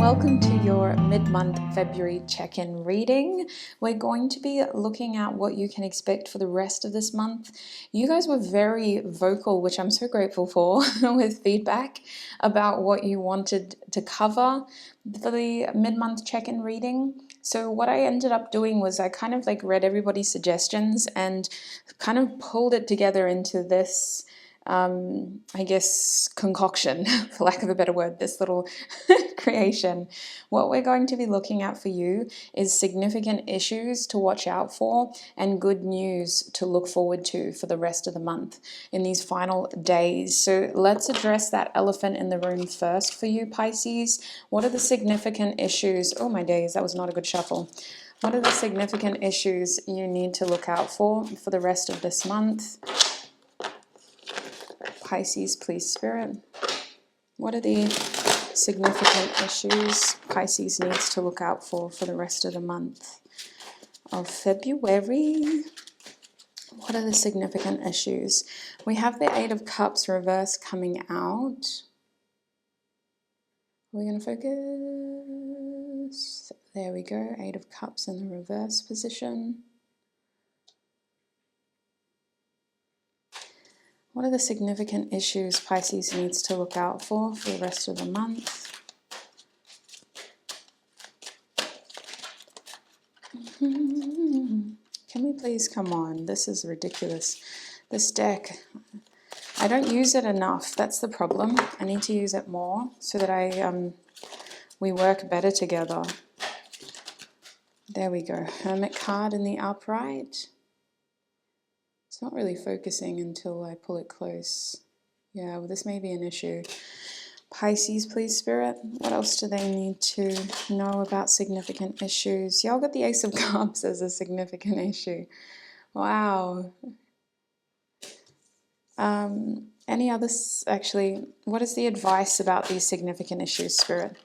welcome to your mid-month February check-in reading. We're going to be looking at what you can expect for the rest of this month. You guys were very vocal, which I'm so grateful for, with feedback about what you wanted to cover for the mid-month check-in reading. So what I ended up doing was I kind of read everybody's suggestions and kind of pulled it together into this I guess concoction, for lack of a better word, this little creation. What we're going to be looking at for you is significant issues to watch out for and good news to look forward to for the rest of the month in these final days. So let's address that elephant in the room first for you, Pisces. What are the significant issues? Oh my days, that was not a good shuffle. What are the significant issues you need to look out for the rest of this month? Pisces, please, Spirit. What are the significant issues Pisces needs to look out for the rest of the month of February? What are the significant issues? We have the Eight of Cups reverse coming out. We're going to focus. There we go. Eight of Cups in the reverse position. What are the significant issues Pisces needs to look out for the rest of the month? Can we please come on? This is ridiculous. This deck, I don't use it enough. That's the problem. I need to use it more so that we work better together. There we go. Hermit card in the upright. It's not really focusing until I pull it close. Yeah, well, this may be an issue. Pisces, please, Spirit. What else do they need to know about significant issues? Y'all got the Ace of Cups as a significant issue. Wow. Any others? Actually, what is the advice about these significant issues, Spirit?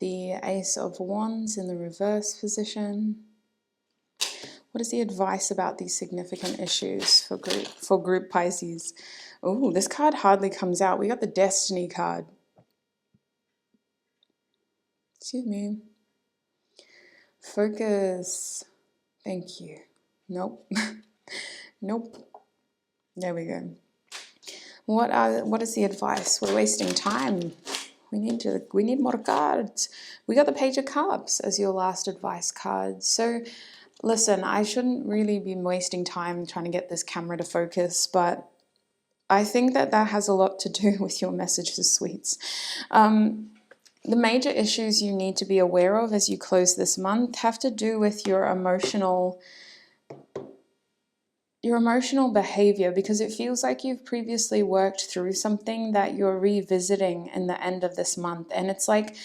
The Ace of Wands in the reverse position. What is the advice about these significant issues for group Pisces? Oh, this card hardly comes out. We got the Destiny card. Excuse me. Focus. Thank you. Nope. Nope. There we go. What is the advice? We're wasting time. We need more cards. We got the Page of Cups as your last advice card. So listen, I shouldn't really be wasting time trying to get this camera to focus, but I think that has a lot to do with your messages, sweets. The major issues you need to be aware of as you close this month have to do with your emotional behavior, because it feels like you've previously worked through something that you're revisiting in the end of this month. And it's like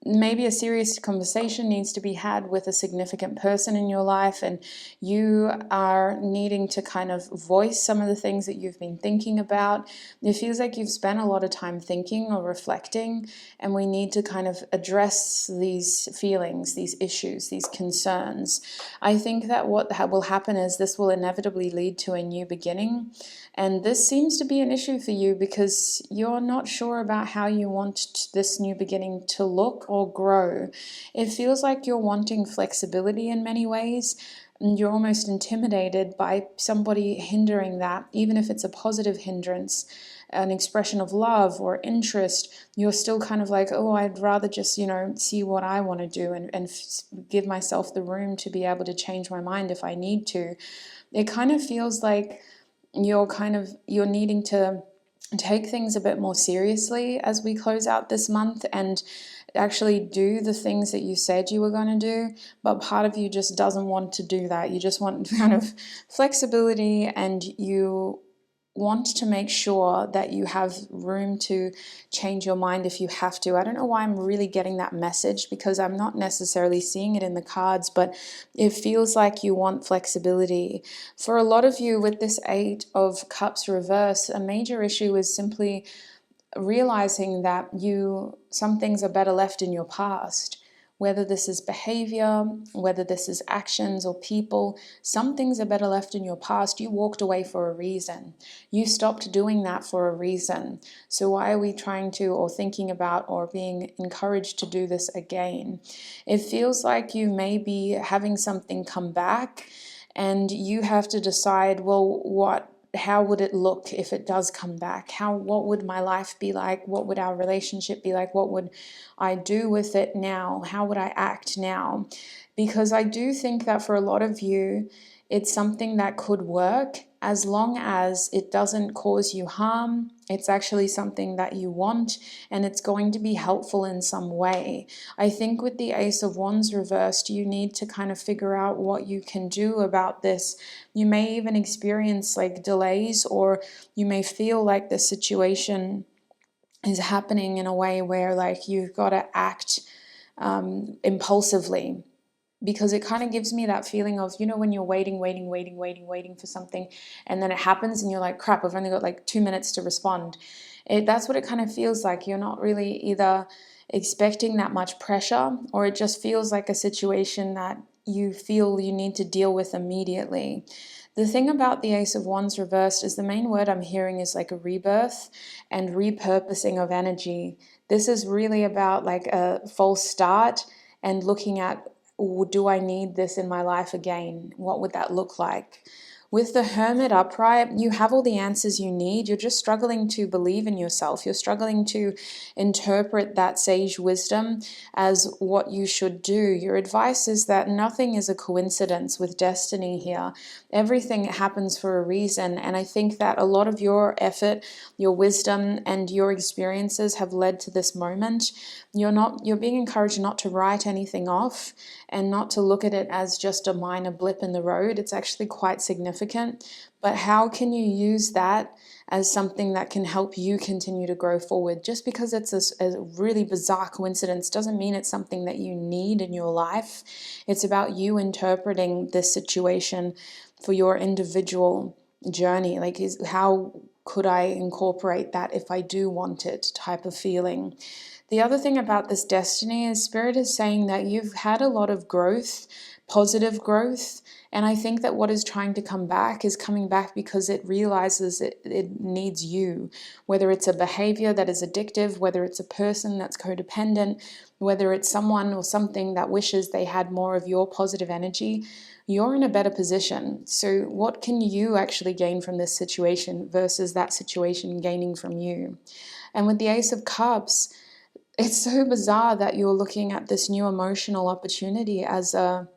maybe a serious conversation needs to be had with a significant person in your life, and you are needing to kind of voice some of the things that you've been thinking about. It feels like you've spent a lot of time thinking or reflecting, and we need to kind of address these feelings, these issues, these concerns. I think that what will happen is this will inevitably lead to a new beginning. And this seems to be an issue for you because you're not sure about how you want this new beginning to look or grow. It feels like you're wanting flexibility in many ways, and you're almost intimidated by somebody hindering that, even if it's a positive hindrance, an expression of love or interest. You're still kind of like, oh, I'd rather just, see what I want to do and give myself the room to be able to change my mind if I need to. It kind of feels like you're needing to take things a bit more seriously as we close out this month and actually do the things that you said you were going to do, but part of you just doesn't want to do that. You just want kind of flexibility, and you want to make sure that you have room to change your mind if you have to. I don't know why I'm really getting that message, because I'm not necessarily seeing it in the cards, but it feels like you want flexibility. For a lot of you with this Eight of Cups reverse, a major issue is simply realizing that some things are better left in your past. Whether this is behavior, whether this is actions or people, some things are better left in your past. You walked away for a reason. You stopped doing that for a reason. So why are we trying to, or thinking about, or being encouraged to do this again? It feels like you may be having something come back and you have to decide, well, how would it look if it does come back? What would my life be like? What would our relationship be like? What would I do with it now? How would I act now? Because I do think that for a lot of you, it's something that could work as long as it doesn't cause you harm. It's actually something that you want, and it's going to be helpful in some way. I think with the Ace of Wands reversed, you need to kind of figure out what you can do about this. You may even experience like delays, or you may feel like the situation is happening in a way where like you've got to act impulsively. Because it kind of gives me that feeling of, when you're waiting for something, and then it happens and you're like, crap, I've only got like 2 minutes to respond. That's what it kind of feels like. You're not really either expecting that much pressure, or it just feels like a situation that you feel you need to deal with immediately. The thing about the Ace of Wands reversed is the main word I'm hearing is like a rebirth and repurposing of energy. This is really about like a false start and looking at, do I need this in my life again? What would that look like? With the Hermit upright, you have all the answers you need. You're just struggling to believe in yourself. You're struggling to interpret that sage wisdom as what you should do. Your advice is that nothing is a coincidence with destiny here. Everything happens for a reason. And I think that a lot of your effort, your wisdom, and your experiences have led to this moment. You're being encouraged not to write anything off and not to look at it as just a minor blip in the road. It's actually quite significant. But how can you use that as something that can help you continue to grow forward? Just because it's a really bizarre coincidence doesn't mean it's something that you need in your life. It's about you interpreting this situation for your individual journey. Like, how could I incorporate that if I do want it, type of feeling. The other thing about this destiny is Spirit is saying that you've had a lot of growth, positive growth, and I think that what is trying to come back is coming back because it realizes it needs you, whether it's a behavior that is addictive, whether it's a person that's codependent, whether it's someone or something that wishes they had more of your positive energy. You're in a better position. So what can you actually gain from this situation versus that situation gaining from you? And with the Ace of Cups, it's so bizarre that you're looking at this new emotional opportunity as a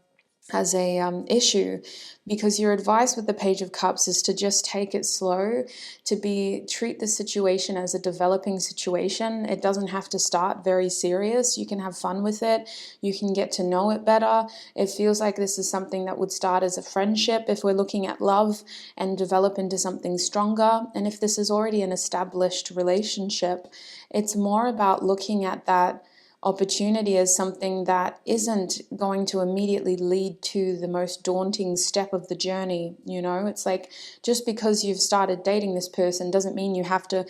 issue, because your advice with the Page of Cups is to just take it slow, to treat the situation as a developing situation. It doesn't have to start very serious. You can have fun with it. You can get to know it better. It feels like this is something that would start as a friendship if we're looking at love and develop into something stronger. And if this is already an established relationship, it's more about looking at that opportunity as something that isn't going to immediately lead to the most daunting step of the journey. It's like, just because you've started dating this person doesn't mean you have to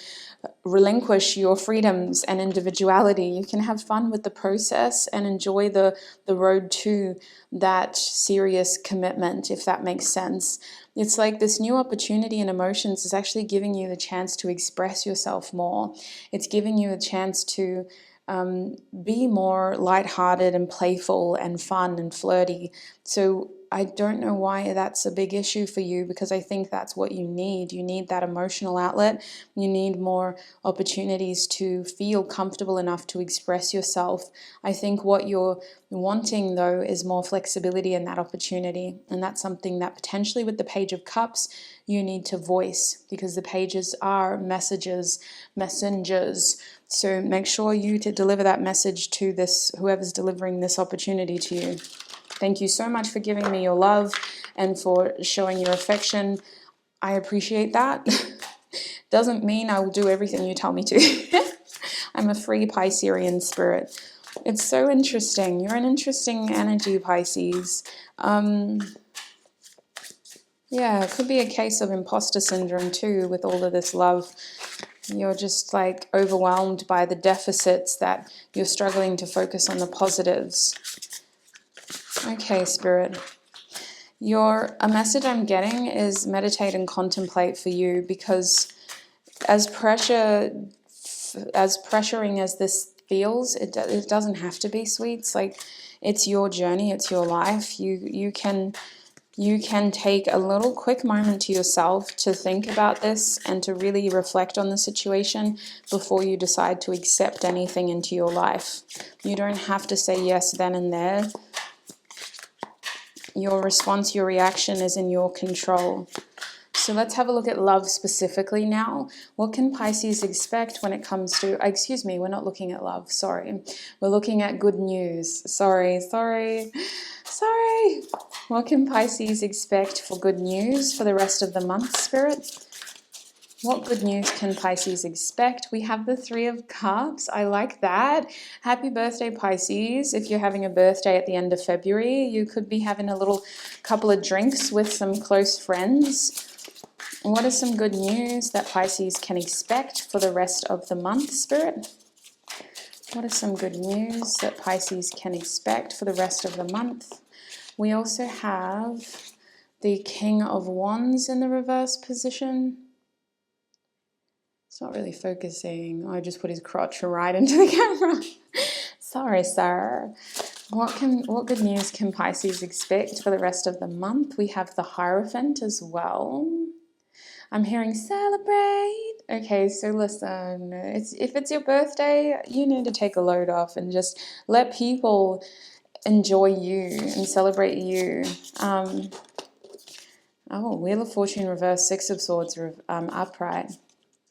relinquish your freedoms and individuality. You can have fun with the process and enjoy the road to that serious commitment, if that makes sense. It's like this new opportunity and emotions is actually giving you the chance to express yourself more. It's giving you a chance to be more lighthearted and playful and fun and flirty. So I don't know why that's a big issue for you, because I think that's what you need. You need that emotional outlet. You need more opportunities to feel comfortable enough to express yourself. I think what you're wanting, though, is more flexibility in that opportunity. And that's something that potentially with the Page of Cups, you need to voice, because the pages are messengers. So make sure you to deliver that message to whoever's delivering this opportunity to you. Thank you so much for giving me your love and for showing your affection. I appreciate that. Doesn't mean I will do everything you tell me to. I'm a free Piscean spirit. It's so interesting. You're an interesting energy, Pisces. Yeah, it could be a case of imposter syndrome too, with all of this love. You're just like overwhelmed by the deficits that you're struggling to focus on the positives. Okay, Spirit. A message I'm getting is meditate and contemplate for you, because as pressuring as this feels, it doesn't have to be, sweets. Like, it's your journey, it's your life. You can take a little quick moment to yourself to think about this and to really reflect on the situation before you decide to accept anything into your life. You don't have to say yes then and there. Your response, your reaction is in your control. So let's have a look at love specifically now. What can Pisces expect when it comes to, excuse me, we're not looking at love, sorry. We're looking at good news. Sorry. What can Pisces expect for good news for the rest of the month, Spirit? What good news can Pisces expect? We have the Three of Cups. I like that. Happy birthday, Pisces. If you're having a birthday at the end of February, you could be having a little couple of drinks with some close friends. What is some good news that Pisces can expect for the rest of the month, Spirit? What is some good news that Pisces can expect for the rest of the month? We also have the King of Wands in the reverse position. It's not really focusing. I just put his crotch right into the camera. Sorry, sir. What good news can Pisces expect for the rest of the month? We have the Hierophant as well. I'm hearing celebrate. Okay, so listen, if it's your birthday, you need to take a load off and just let people enjoy you and celebrate you. Wheel of Fortune reverse, Six of Swords upright.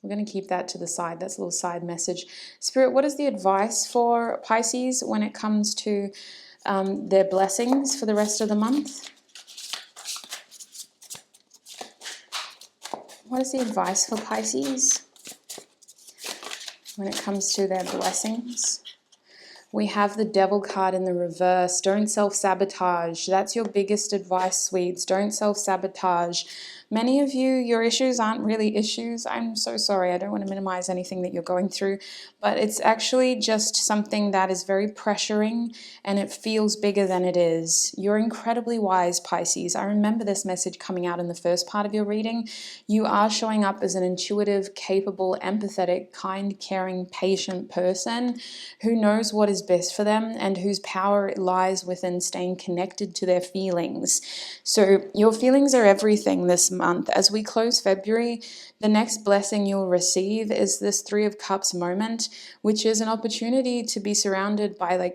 We're going to keep that to the side. That's a little side message. Spirit, what is the advice for Pisces when it comes to their blessings for the rest of the month? What is the advice for Pisces when it comes to their blessings? We have the Devil card in the reverse. Don't self-sabotage. That's your biggest advice, sweets. Don't self-sabotage. Many of you, your issues aren't really issues. I'm so sorry. I don't want to minimize anything that you're going through, but it's actually just something that is very pressuring and it feels bigger than it is. You're incredibly wise, Pisces. I remember this message coming out in the first part of your reading. You are showing up as an intuitive, capable, empathetic, kind, caring, patient person who knows what is best for them and whose power lies within staying connected to their feelings. So your feelings are everything this month. As we close February, the next blessing you'll receive is this Three of Cups moment, which is an opportunity to be surrounded by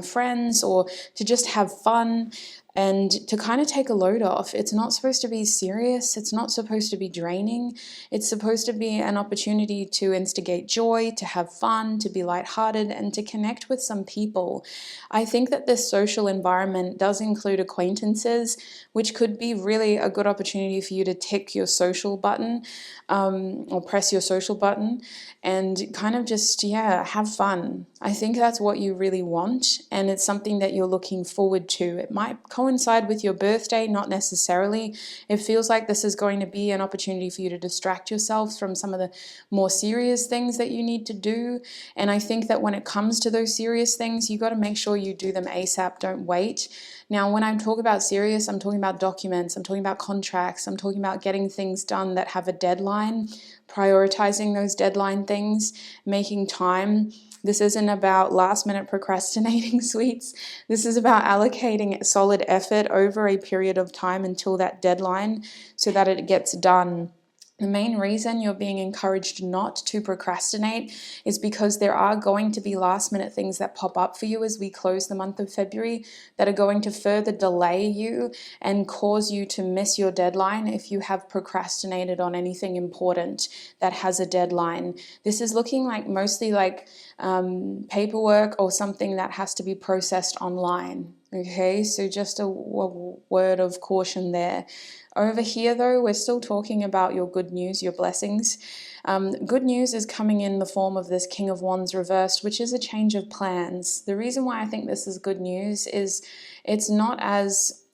friends or to just have fun and to kind of take a load off. It's not supposed to be serious. It's not supposed to be draining. It's supposed to be an opportunity to instigate joy, to have fun, to be lighthearted, and to connect with some people. I think that this social environment does include acquaintances, which could be really a good opportunity for you to tick your social button or press your social button and kind of just, have fun. I think that's what you really want, and it's something that you're looking forward to. It might coincide with your birthday, not necessarily. It feels like this is going to be an opportunity for you to distract yourself from some of the more serious things that you need to do. And I think that when it comes to those serious things, you got to make sure you do them ASAP. Don't wait. Now, when I talk about serious, I'm talking about documents, I'm talking about contracts, I'm talking about getting things done that have a deadline, prioritizing those deadline things, making time. This isn't about last minute procrastinating, sweets. This is about allocating solid effort over a period of time until that deadline so that it gets done. The main reason you're being encouraged not to procrastinate is because there are going to be last minute things that pop up for you as we close the month of February that are going to further delay you and cause you to miss your deadline if you have procrastinated on anything important that has a deadline. This is looking like mostly like paperwork or something that has to be processed online. Okay, so just a word of caution there. Over here, though, we're still talking about your good news, your blessings. Good news is coming in the form of this King of Wands reversed, which is a change of plans. The reason why I think this is good news is it's not as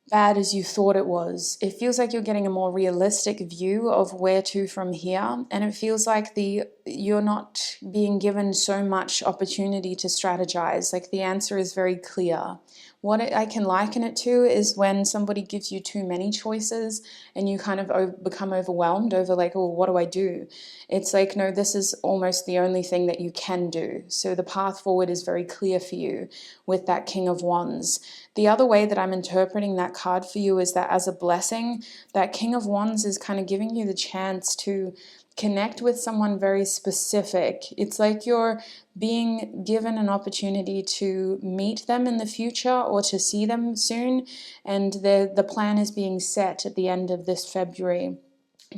bad as you thought it was. It feels like you're getting a more realistic view of where to from here, and it feels like you're not being given so much opportunity to strategize. Like the answer is very clear. What I can liken it to is when somebody gives you too many choices and you kind of become overwhelmed over like, oh, what do I do? It's like, no, this is almost the only thing that you can do. So the path forward is very clear for you with that King of Wands. The other way that I'm interpreting that card for you is that as a blessing, that King of Wands is kind of giving you the chance to connect with someone very specific. It's like you're being given an opportunity to meet them in the future or to see them soon, and the plan is being set at the end of this February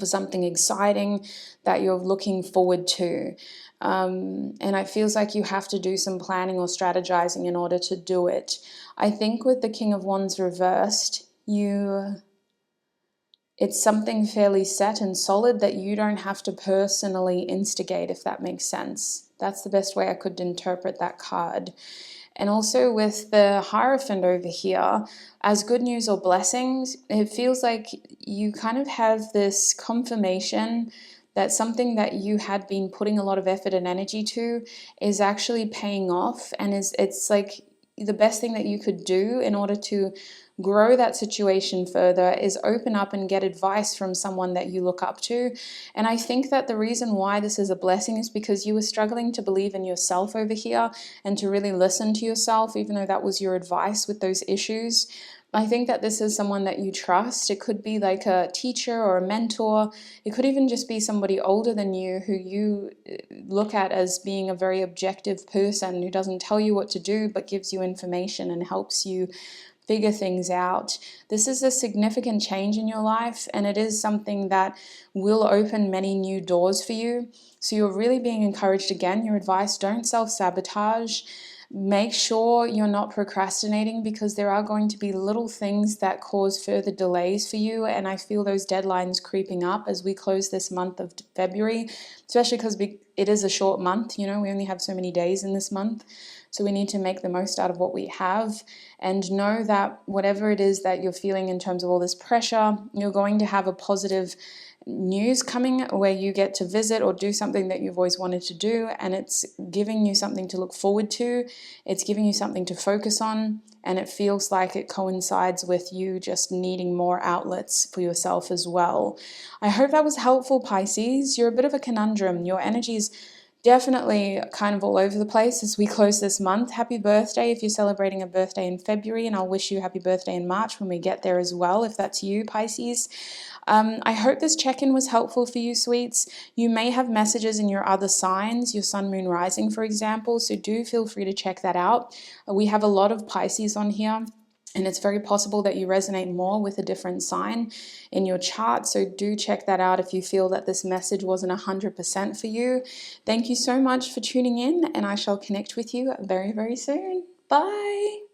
for something exciting that you're looking forward to. And it feels like you have to do some planning or strategizing in order to do it. I think with the King of Wands reversed, it's something fairly set and solid that you don't have to personally instigate, if that makes sense. That's the best way I could interpret that card. And also with the Hierophant over here, as good news or blessings, it feels like you kind of have this confirmation that something that you had been putting a lot of effort and energy to is actually paying off, and it's like the best thing that you could do in order to grow that situation further is open up and get advice from someone that you look up to. And I think that the reason why this is a blessing is because you were struggling to believe in yourself over here and to really listen to yourself, even though that was your advice with those issues. I think that this is someone that you trust. It could be like a teacher or a mentor. It could even just be somebody older than you who you look at as being a very objective person who doesn't tell you what to do but gives you information and helps you figure things out. This is a significant change in your life, and it is something that will open many new doors for you. So you're really being encouraged again. Your advice, don't self-sabotage. Make sure you're not procrastinating, because there are going to be little things that cause further delays for you, and I feel those deadlines creeping up as we close this month of February, especially because it is a short month. We only have so many days in this month. So we need to make the most out of what we have, and know that whatever it is that you're feeling in terms of all this pressure, you're going to have a positive news coming where you get to visit or do something that you've always wanted to do, and it's giving you something to look forward to. It's giving you something to focus on, and it feels like it coincides with you just needing more outlets for yourself as well. I hope that was helpful, Pisces. You're a bit of a conundrum. Your energy is definitely kind of all over the place as we close this month. Happy birthday if you're celebrating a birthday in February, and I'll wish you happy birthday in March when we get there as well, if that's you, Pisces. I hope this check-in was helpful for you, sweets. You may have messages in your other signs, your sun, moon, rising, for example, so do feel free to check that out. We have a lot of Pisces on here, and it's very possible that you resonate more with a different sign in your chart. So do check that out if you feel that this message wasn't 100% for you. Thank you so much for tuning in, and I shall connect with you very, very soon. Bye.